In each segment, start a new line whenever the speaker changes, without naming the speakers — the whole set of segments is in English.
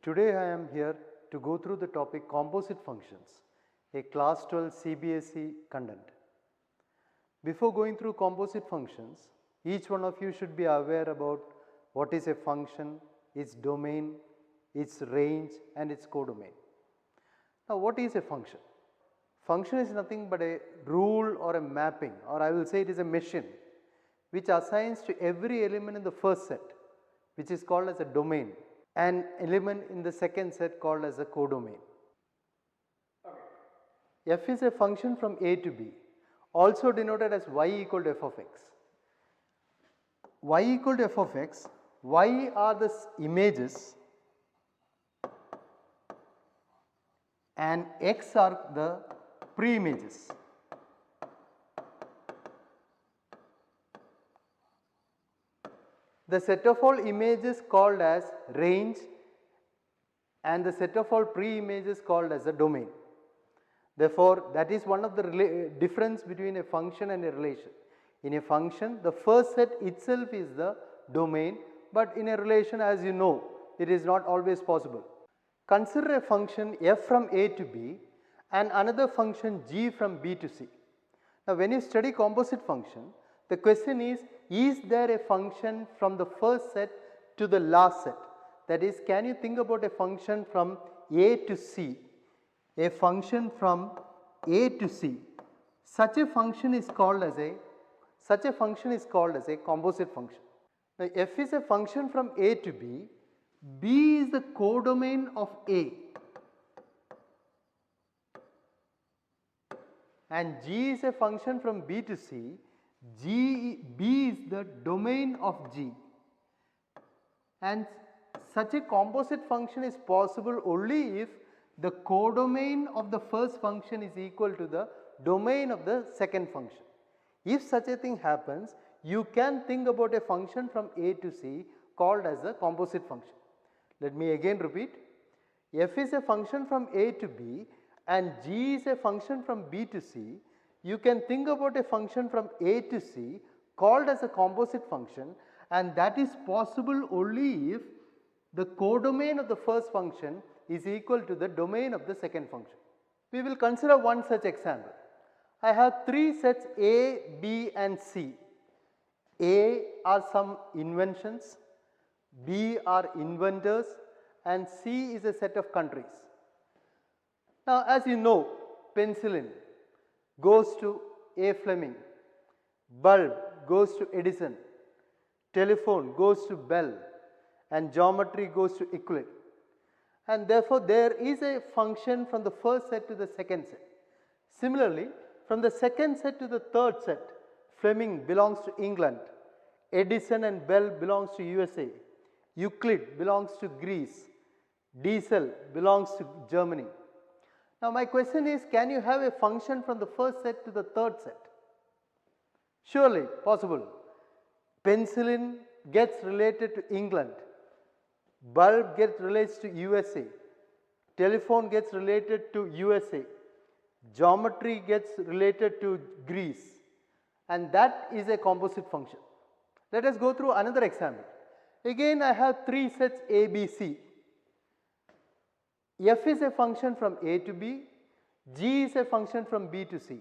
Today I am here to go through the topic composite functions, a class 12 CBSE content. Before going through composite functions, each one of you should be aware about what is a function, its domain, its range and its codomain. Now what is a function? Function is nothing but a rule or a mapping, or I will say it is a machine which assigns to every element in the first set, which is called as a domain, an element in the second set called as a codomain. F is a function from A to B, also denoted as y equal to f of x. Y equal to f of x, y are the images and x are the pre-images. The set of all images called as range and the set of all pre-images called as a domain. Therefore, that is one of the difference between a function and a relation. In a function, the first set itself is the domain, but in a relation, as you know, it is not always possible. Consider a function f from A to B and another function g from B to C. Now, when you study composite function, the question is there a function from the first set to the last set? That is, can you think about a function from A to C, a function from A to C? Such a function is called as a composite function. Now, f is a function from A to B, B is the codomain of A and G is a function from B to C, B is the domain of G, and such a composite function is possible only if the codomain of the first function is equal to the domain of the second function. If such a thing happens, you can think about a function from A to C called as a composite function. Let me again repeat, f is a function from A to B and g is a function from B to C. You can think about a function from A to C called as a composite function, and that is possible only if the codomain of the first function is equal to the domain of the second function. We will consider one such example. I have three sets A, B and C. A are some inventions, B are inventors and C is a set of countries. Now, as you know, penicillin goes to A. Fleming, bulb goes to Edison, telephone goes to Bell and geometry goes to Euclid. And therefore, there is a function from the first set to the second set. Similarly, from the second set to the third set, Fleming belongs to England, Edison and Bell belongs to USA, Euclid belongs to Greece, Diesel belongs to Germany. Now, my question is, can you have a function from the first set to the third set? Surely possible. Penicillin gets related to England, bulb gets related to USA, telephone gets related to USA, geometry gets related to Greece, and that is a composite function. Let us go through another example. Again, I have three sets A, B, C. F is a function from A to B, G is a function from B to C.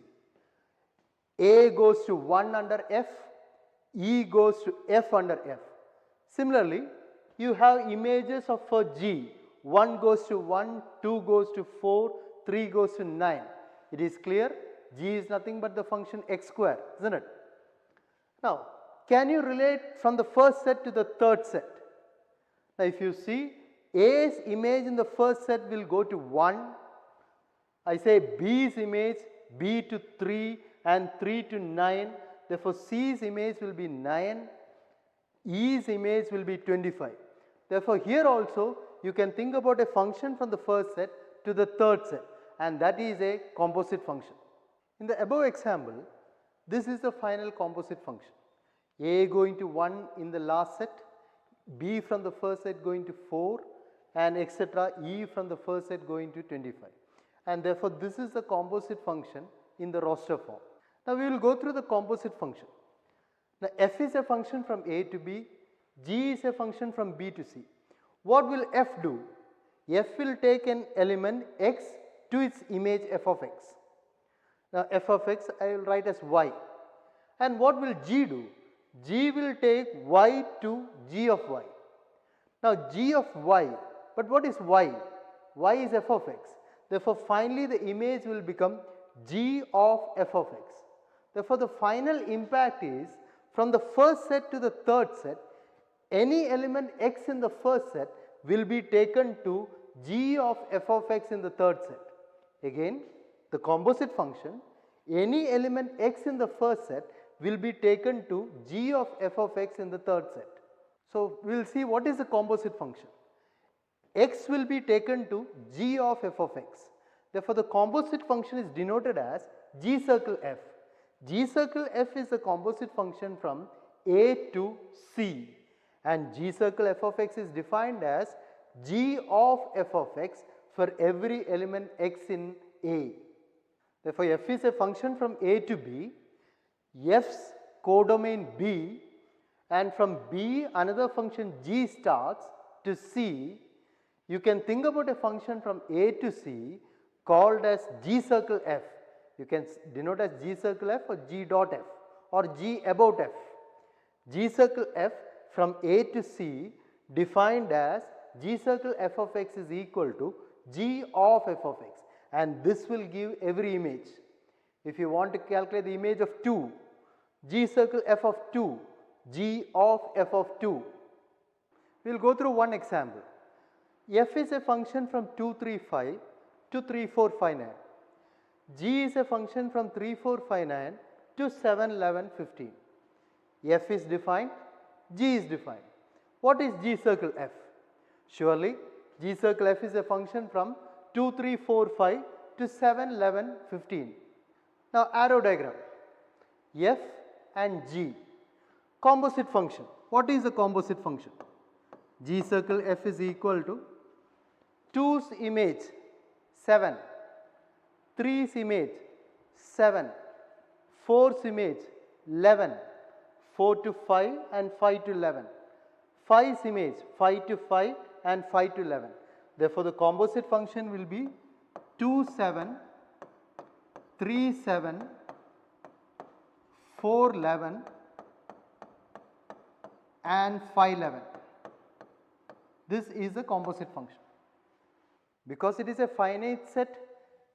A goes to 1 under F, E goes to F under F. Similarly, you have images of for G, 1 goes to 1, 2 goes to 4, 3 goes to 9. It is clear G is nothing but the function x square, isn't it? Now, can you relate from the first set to the third set? Now, if you see, A's image in the first set will go to 1, I say B's image B to 3 and 3 to 9, therefore C's image will be 9, E's image will be 25. Therefore, here also you can think about a function from the first set to the third set, and that is a composite function. In the above example, this is the final composite function. A going to 1 in the last set, B from the first set going to 4 and etc. E from the first set going to 25. And therefore, this is the composite function in the roster form. Now, we will go through the composite function. Now, f is a function from A to B, g is a function from B to C. What will f do? f will take an element x to its image f of x. Now f of x I will write as y. And what will g do? G will take y to g of y. Now g of y, but what is y? Y is f of x. Therefore finally the image will become g of f of x. Therefore the final impact is from the first set to the third set, any element x in the first set will be taken to g of f of x in the third set. Again the composite function, any element x in the first set will be taken to g of f of x in the third set. So we will see what is the composite function. X will be taken to g of f of x. Therefore the composite function is denoted as g circle f. G circle f is the composite function from a to c, and g circle f of x is defined as g of f of x for every element x in A. Therefore f is a function from A to B, f's codomain B, and from B another function g starts to C. You can think about a function from A to C called as g circle f. You can denote as g circle f or g dot f or g about f. G circle f from A to C defined as g circle f of x is equal to g of f of x, and this will give every image. If you want to calculate the image of 2, g circle f of 2, g of f of 2. We will go through one example. F is a function from 2, 3, 5 to 3, 4, 5, 9. G is a function from 3, 4, 5, 9 to 7, 11, 15. F is defined, G is defined. What is G circle f? Surely G circle f is a function from 2, 3, 4, 5 to 7, 11, 15. Now arrow diagram, f and g, composite function. What is the composite function? G circle f is equal to 2's image 7, 3's image 7, 4's image 11, 4 to 5 and 5 to 11, 5's image 5 to 5 and 5 to 11. Therefore the composite function will be 2, 7, 3, 7, 4, 11 and 5, 11. This is the composite function. Because it is a finite set,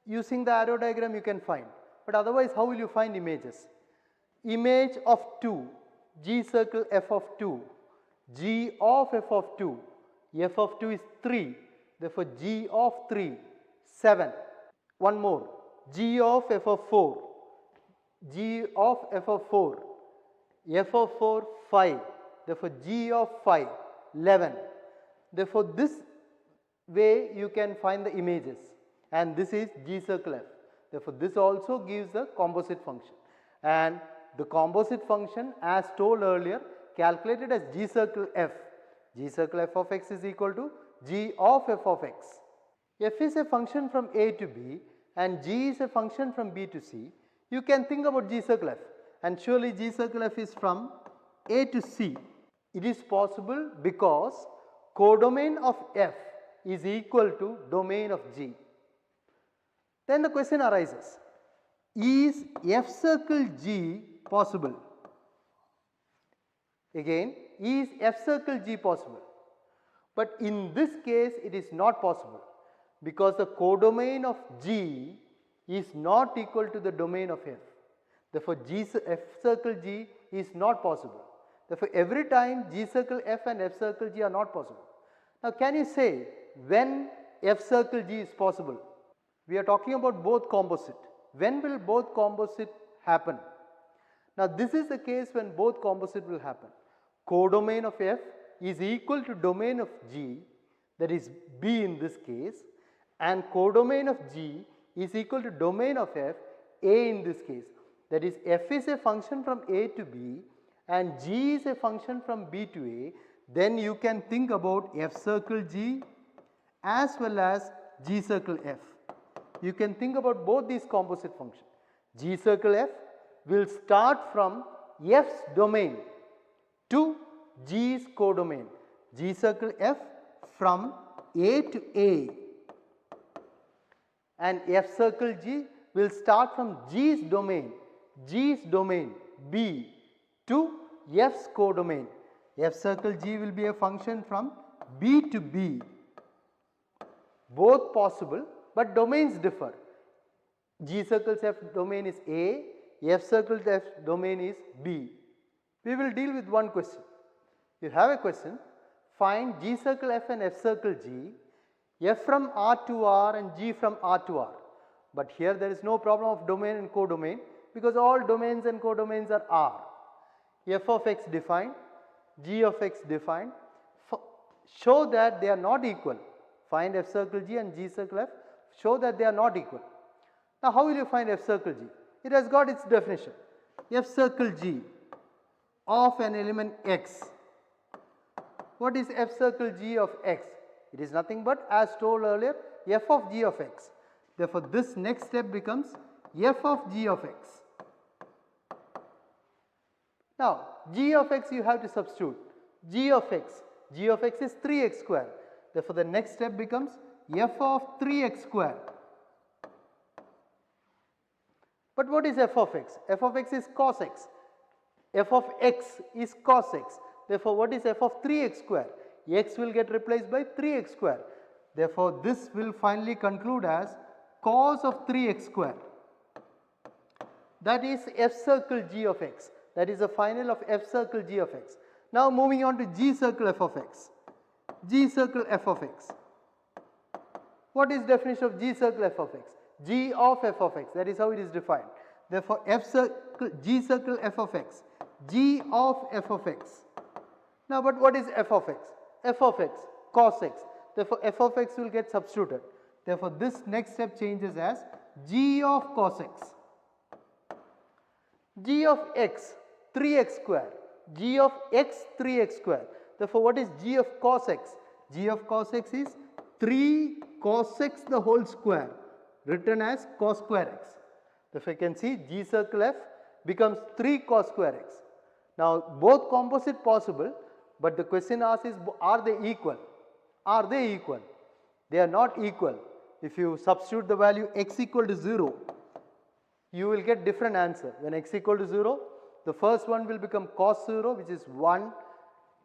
using the arrow diagram you can find, but otherwise how will you find images? Image of 2, g circle f of 2, g of f of 2, f of 2 is 3, therefore g of 3, 7. One more, g of f of 4, g of f of 4, f of 4, 5, therefore g of 5, 11. Therefore this way you can find the images, and this is g circle f. Therefore this also gives the composite function, and the composite function as told earlier calculated as g circle f. G circle f of x is equal to g of f of x. F is a function from A to B and g is a function from B to C. You can think about g circle f, and surely g circle f is from A to C. It is possible because codomain of f is equal to domain of G. Then the question arises, is f circle G possible? Again, is f circle G possible? But in this case it is not possible, because the codomain of G is not equal to the domain of f. Therefore f circle G is not possible. Therefore every time G circle f and f circle G are not possible. Now can you say when f circle G is possible? We are talking about both composite. When will both composite happen? Now this is the case when both composite will happen. Codomain of f is equal to domain of G, that is B in this case, and codomain of G is equal to domain of f, A in this case. That is f is a function from A to B and G is a function from B to A. Then you can think about f circle G as well as G circle f. You can think about both these composite functions. G circle f will start from f's domain to G's codomain. G circle f from A to A, and F circle G will start from G's domain B to F's codomain. F circle G will be a function from B to B, both possible but domains differ. G circles F domain is A, F circles F domain is B. We will deal with one question. You have a question, find G circle F and F circle G, F from R to R and G from R to R. But here there is no problem of domain and codomain because all domains and codomains are R. F of x defined, G of x defined, show that they are not equal. Find F circle G and G circle F, show that they are not equal. Now how will you find F circle G? It has got its definition. F circle G of an element x. What is F circle G of x? It is nothing but, as told earlier, F of G of x. Therefore, this next step becomes F of G of x. Now, G of x you have to substitute. G of x is 3x square. Therefore, the next step becomes F of 3x square. But what is F of x? F of x is cos x. F of x is cos x. Therefore, what is F of 3x square? X will get replaced by 3x square. Therefore, this will finally conclude as cos of 3x square. That is F circle G of x. That is the final of F circle G of x. Now moving on to G circle F of x. G circle F of x. What is definition of G circle F of x? G of F of x. That is how it is defined. Therefore, G circle F of x. G of F of x. Now, but what is F of x? F of x, cos x. Therefore, F of x will get substituted. Therefore, this next step changes as G of cos x. G of x, 3x square. G of x, 3x square. Therefore, what is G of cos x? G of cos x is 3 cos x the whole square, written as cos square x. Therefore, you can see G circle F becomes 3 cos square x. Now, both composite possible, but the question asked is, are they equal? Are they equal? They are not equal. If you substitute the value x equal to 0, you will get different answer. When x equal to 0, the first one will become cos 0, which is 1,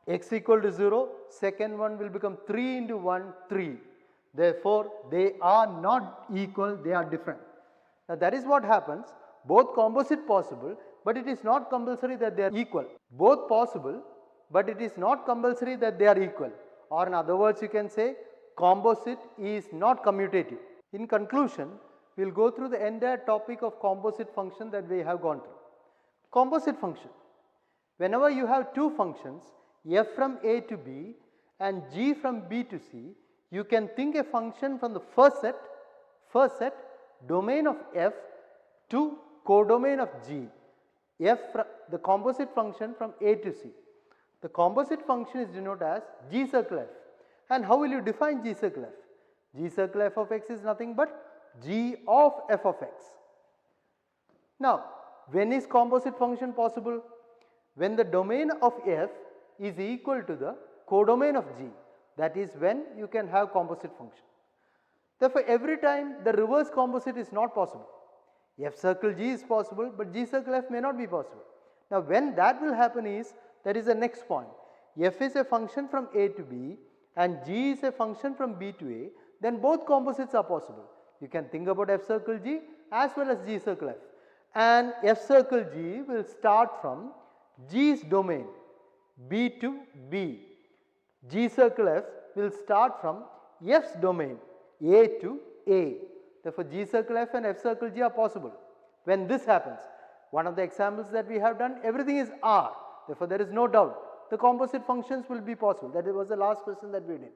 x equal to 0, second one will become 3 into 1, 3. Therefore, they are not equal, they are different. Now, that is what happens. Both composite possible, but it is not compulsory that they are equal. Both possible, but it is not compulsory that they are equal. Or in other words, you can say composite is not commutative. In conclusion, we will go through the entire topic of composite function that we have gone through. Composite function. Whenever you have two functions, f from a to b and g from b to c, you can think a function from the first set, domain of f to codomain of g, the composite function from a to c. The composite function is denoted as G circle f. And how will you define G circle f? G circle f of x is nothing but G of f of x. Now, when is composite function possible? When the domain of f is equal to the codomain of G. That is when you can have composite function. Therefore, every time the reverse composite is not possible. F circle G is possible, but G circle f may not be possible. Now, when that will happen is, that is the next point. F is a function from a to b and g is a function from b to a, then both composites are possible. You can think about f circle g as well as g circle f. And f circle g will start from g's domain b to b. G circle f will start from f's domain a to a. Therefore, G circle f and f circle g are possible. When this happens, one of the examples that we have done, everything is R. Therefore, there is no doubt the composite functions will be possible. That was the last question that we did.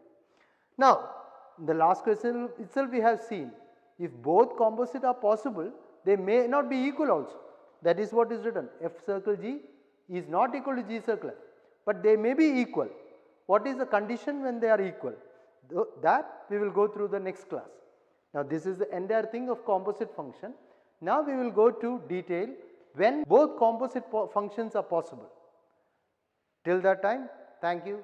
Now, in the last question itself we have seen, if both composite are possible, they may not be equal also. That is what is written. F circle G is not equal to G circle F, but they may be equal. What is the condition when they are equal? That we will go through the next class. Now, this is the entire thing of composite function. Now, we will go to detail when both composite functions are possible. Till that time, thank you.